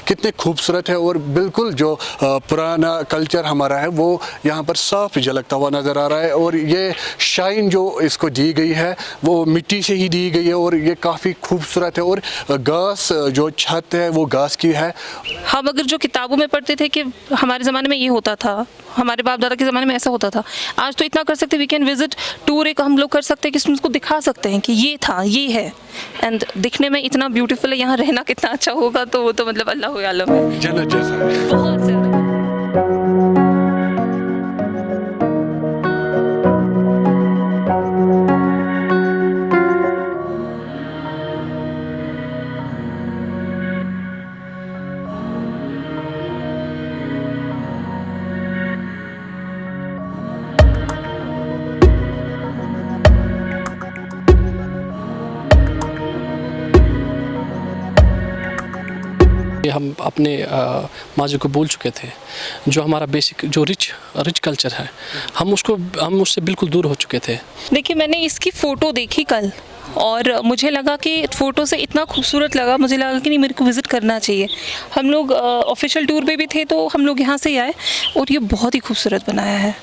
कितने खूबसूरत है और बिल्कुल जो पुराना कल्चर हमारा है वो यहाँ पर साफ झलकता हुआ नज़र आ रहा है। और ये शाइन जो इसको दी गई है वो मिट्टी से ही दी गई है और ये काफ़ी खूबसूरत है। और घास जो छत है वो घास की है। हम अगर जो किताबों में पढ़ते थे कि हमारे ज़माने में ये होता था, हमारे बाप दादा के ज़माने में ऐसा होता था, आज तो इतना कर सकते, वी कैन विजिट टूर एक हम लोग कर सकते हैं कि उसको दिखा सकते हैं कि ये था, ये है। एंड दिखने में इतना ब्यूटीफुल है, यहाँ रहना कितना अच्छा होगा, तो वो तो मतलब अल्लाह आलम है, जन्नत जैसा। बहुत ज़्यादा। हम अपने माजी को भूल चुके थे। जो हमारा बेसिक जो रिच कल्चर है, हम उससे बिल्कुल दूर हो चुके थे। देखिए, मैंने इसकी फ़ोटो देखी कल और मुझे लगा कि फ़ोटो से इतना खूबसूरत लगा, मुझे लगा कि नहीं, मेरे को विज़िट करना चाहिए। हम लोग ऑफिशियल टूर पे भी थे तो हम लोग यहाँ से ही आए और ये बहुत ही खूबसूरत बनाया है,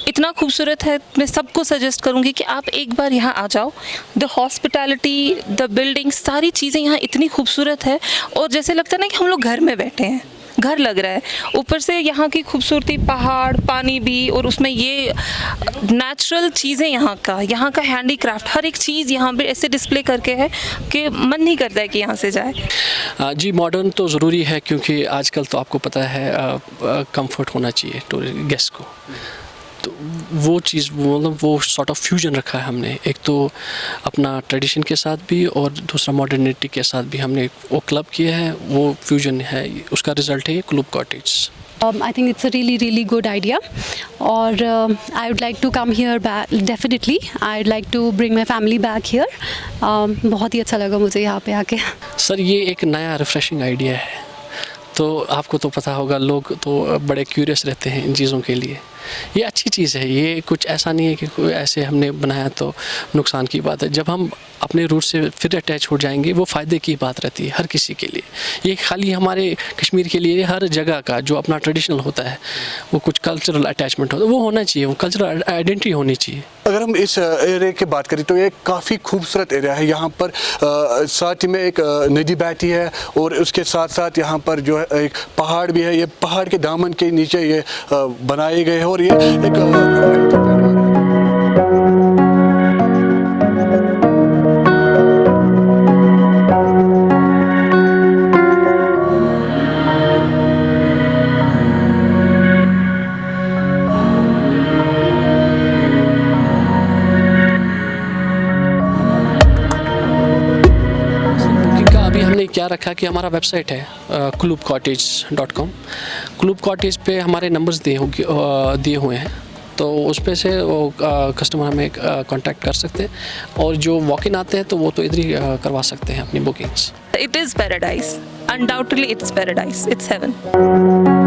इतना खूबसूरत है। मैं सबको सजेस्ट करूँगी कि आप एक बार यहाँ आ जाओ। द हॉस्पिटैलिटी, द बिल्डिंग, सारी चीज़ें यहाँ इतनी खूबसूरत है और जैसे लगता है ना कि हम लोग घर में बैठे हैं, घर लग रहा है। ऊपर से यहाँ की खूबसूरती, पहाड़, पानी भी, और उसमें ये नेचुरल चीज़ें, यहाँ का हैंडीक्राफ्ट, हर एक चीज़ यहाँ पे ऐसे डिस्प्ले करके है कि मन नहीं करता है कि यहाँ से जाए। जी, मॉडर्न तो ज़रूरी है क्योंकि आजकल तो आपको पता है कंफर्ट होना चाहिए गेस्ट को। तो वो चीज़ मतलब वो सॉर्ट ऑफ फ्यूजन रखा है हमने, एक तो अपना ट्रेडिशन के साथ भी और दूसरा मॉडर्निटी के साथ भी हमने वो क्लब किया है, वो फ्यूजन है, उसका रिज़ल्ट है ये club cottage. I think it's a really good idea और I would like to come here back definitely. I'd like to bring my family back here. बहुत ही अच्छा लगा मुझे यहाँ पे आके। सर, ये एक नया रिफ़्रेशिंग आइडिया है, तो आपको तो पता होगा, लोग तो बड़े क्यूरियस रहते हैं इन चीज़ों के लिए। ये अच्छी चीज़ है, ये कुछ ऐसा नहीं है कि कोई ऐसे हमने बनाया तो नुकसान की बात है। जब हम अपने रूट से फिर अटैच हो जाएंगे, वो फ़ायदे की बात रहती है हर किसी के लिए। ये खाली हमारे कश्मीर के लिए, हर जगह का जो अपना ट्रेडिशनल होता है, वो कुछ कल्चरल अटैचमेंट होता है, वो होना चाहिए, वो कल्चरल आइडेंटिटी होनी चाहिए। अगर हम इस एरिया की बात करें तो ये काफ़ी खूबसूरत एरिया है। यहाँ पर साथ ही में एक नदी बहती है और उसके साथ साथ यहाँ पर जो है एक पहाड़ भी है। ये पहाड़ के दामन के नीचे ये बनाए गए हैं और ये एक क्या रखा कि हमारा वेबसाइट है clubcottage.com। क्लब कॉटेज पे हमारे नंबर्स दिए हुए हैं, तो उस पे से वो कस्टमर हमें कांटेक्ट कर सकते हैं और जो वॉक इन आते हैं तो वो तो इधर ही करवा सकते हैं अपनी bookings. It is paradise, undoubtedly it's paradise, it's heaven.